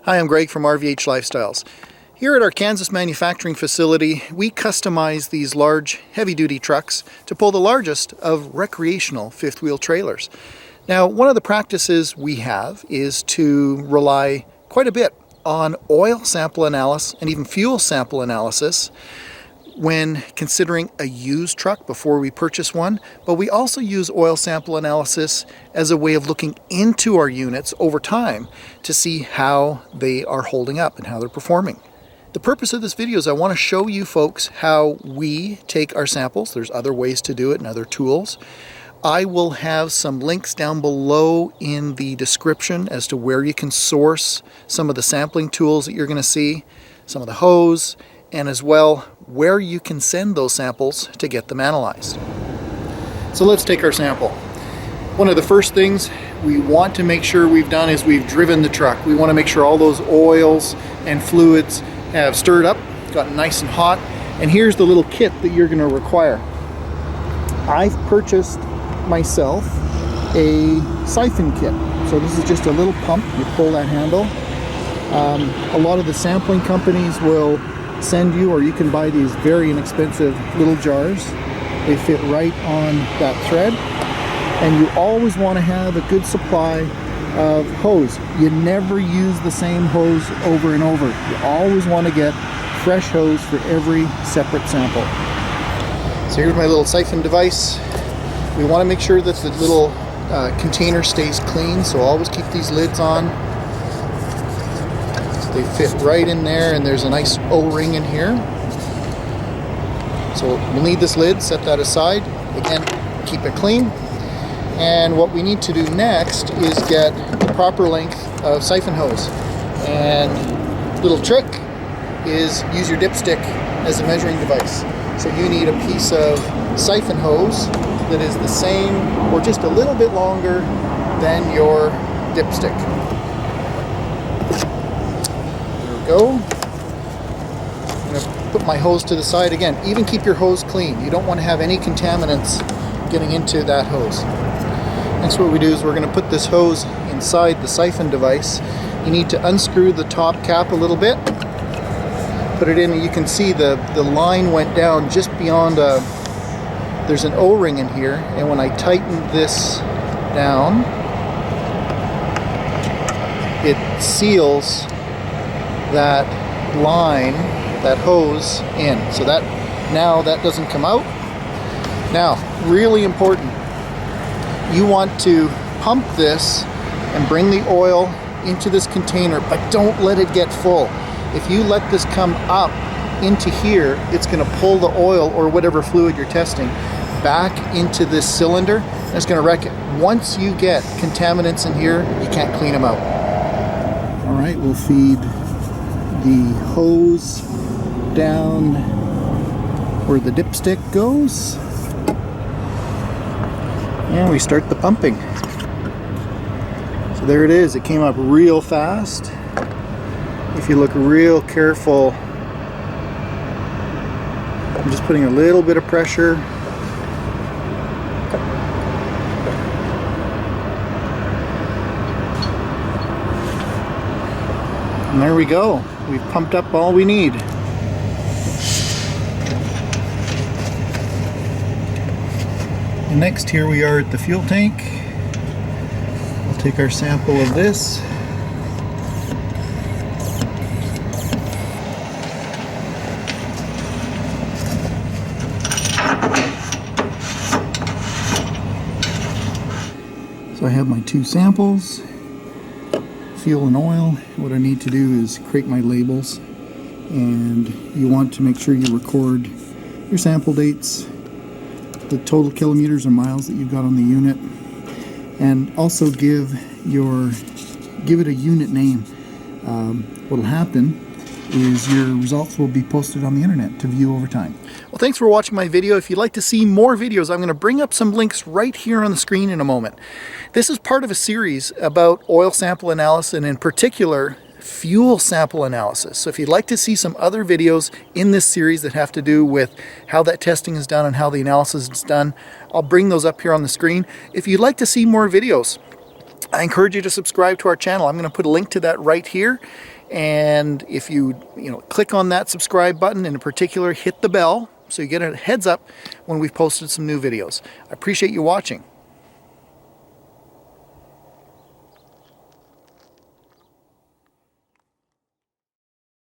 Hi, I'm Greg from RVH Lifestyles. Here at our Kansas manufacturing facility, we customize these large heavy-duty trucks to pull the largest of recreational fifth-wheel trailers. Now, one of the practices we have is to rely quite a bit on oil sample analysis and even fuel sample analysis when considering a used truck before we purchase one, but we also use oil sample analysis as a way of looking into our units over time to see how they are holding up and how they're performing. The purpose of this video is I want to show you folks how we take our samples. There's other ways to do it and other tools. I will have some links down below in the description as to where you can source some of the sampling tools that you're going to see, some of the hose, and as well where you can send those samples to get them analyzed. So let's take our sample. One of the first things we want to make sure we've done is we've driven the truck. We want to make sure all those oils and fluids have stirred up, gotten nice and hot, and here's the little kit that you're going to require. I've purchased myself a siphon kit. So this is just a little pump. You pull that handle. A lot of the sampling companies will send you, or you can buy these very inexpensive little jars. They fit right on that thread, and you always want to have a good supply of hose. You never use the same hose over and over. You always want to get fresh hose for every separate sample. So here's my little siphon device. We want to make sure that the little container stays clean, so always keep these lids on. They fit right in there, and there's a nice O-ring in here. So we'll need this lid, set that aside. Again, keep it clean. And what we need to do next is get the proper length of siphon hose. And little trick is use your dipstick as a measuring device. So you need a piece of siphon hose that is the same or just a little bit longer than your dipstick. Go. I'm going to put my hose to the side again. Even keep your hose clean. You don't want to have any contaminants getting into that hose. Next, what we do is we're going to put this hose inside the siphon device. You need to unscrew the top cap a little bit. Put it in, and you can see the line went down just beyond there's an O-ring in here, and when I tighten this down, it seals that line, that hose in, so that now that doesn't come out. Now, really important, you want to pump this and bring the oil into this container, but don't let it get full. If you let this come up into here, it's going to pull the oil or whatever fluid you're testing back into this cylinder, and it's going to wreck it. Once you get contaminants in here, you can't clean them out. All right, we'll feed the hose down where the dipstick goes, and we start the pumping. So there it is. It came up real fast. If you look real careful, I'm just putting a little bit of pressure. And there we go. We've pumped up all we need. And next, here we are at the fuel tank. We'll take our sample of this. So I have my two samples, fuel and oil. What I need to do is create my labels, and you want to make sure you record your sample dates, the total kilometers or miles that you've got on the unit, and also give it a unit name. What'll happen is your results will be posted on the internet to view over time. Well, thanks for watching my video. If you'd like to see more videos, I'm going to bring up some links right here on the screen in a moment. This is part of a series about oil sample analysis, and in particular fuel sample analysis. So if you'd like to see some other videos in this series that have to do with how that testing is done and how the analysis is done, I'll bring those up here on the screen. If you'd like to see more videos, I encourage you to subscribe to our channel. I'm going to put a link to that right here. And if you click on that subscribe button, and in particular hit the bell so you get a heads up when we've posted some new videos. I appreciate you watching.